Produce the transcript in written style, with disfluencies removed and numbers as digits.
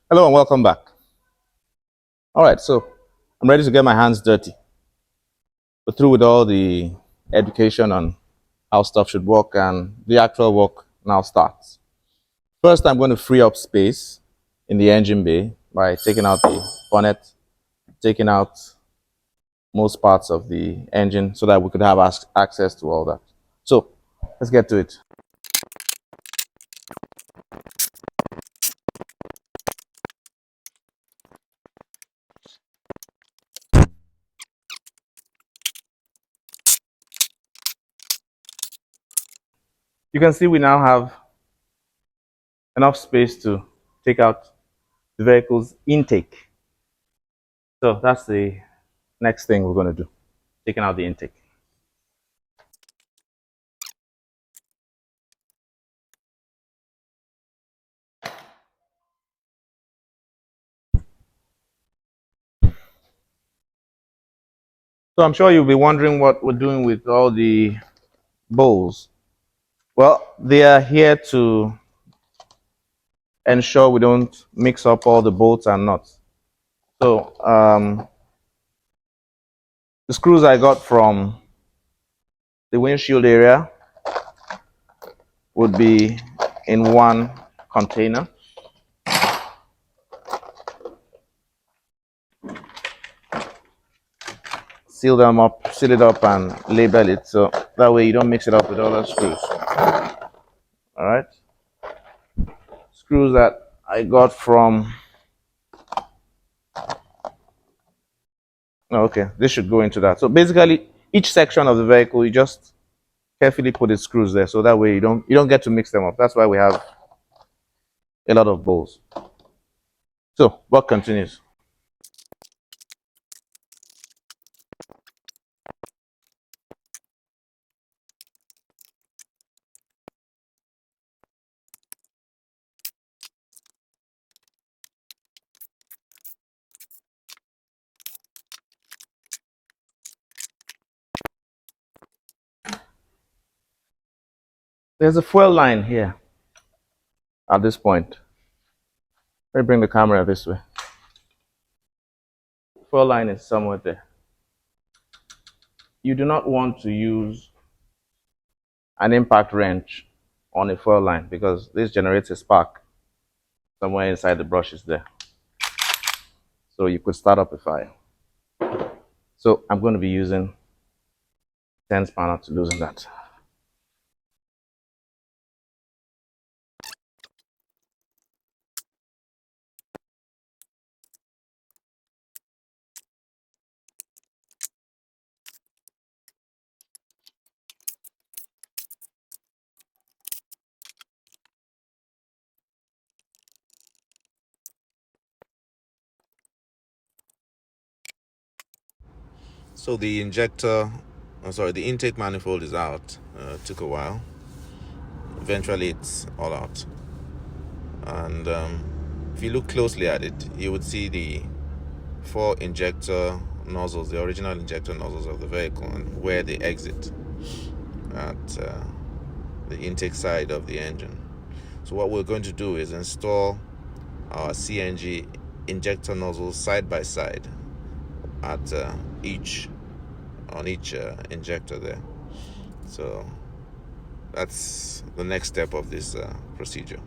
Hello and welcome back. All right, so I'm ready to get my hands dirty. We're through with all the education on how stuff should work, and the actual work now starts. First, I'm going to free up space in the engine bay by taking out the bonnet, taking out most parts of the engine so that we could have access to all that. So let's get to it. You can see we now have enough space to take out the vehicle's intake. So that's the next thing we're going to do, taking out the intake. So I'm sure you'll be wondering what we're doing with all the bowls. Well, they are here to ensure we don't mix up all the bolts and nuts. So the screws I got from the windshield area would be in one container. Seal them up, seal it up, and label it so that way you don't mix it up with other screws. All right. Screws that I got from. Oh, okay, this should go into that. So basically, each section of the vehicle, you just carefully put the screws there, so that way you don't get to mix them up. That's why we have a lot of bowls. So work continues. There's a fuel line here at this point. Let me bring the camera this way. Fuel line is somewhere there. You do not want to use an impact wrench on a fuel line because this generates a spark somewhere inside the brushes there. So you could start up a fire. So I'm going to be using 10 spanner to loosen that. So the the intake manifold is out. Took a while. Eventually, it's all out. And if you look closely at it, you would see the four injector nozzles, the original injector nozzles of the vehicle, and where they exit at the intake side of the engine. So what we're going to do is install our CNG injector nozzles side by side at each injector there. So that's the next step of this procedure.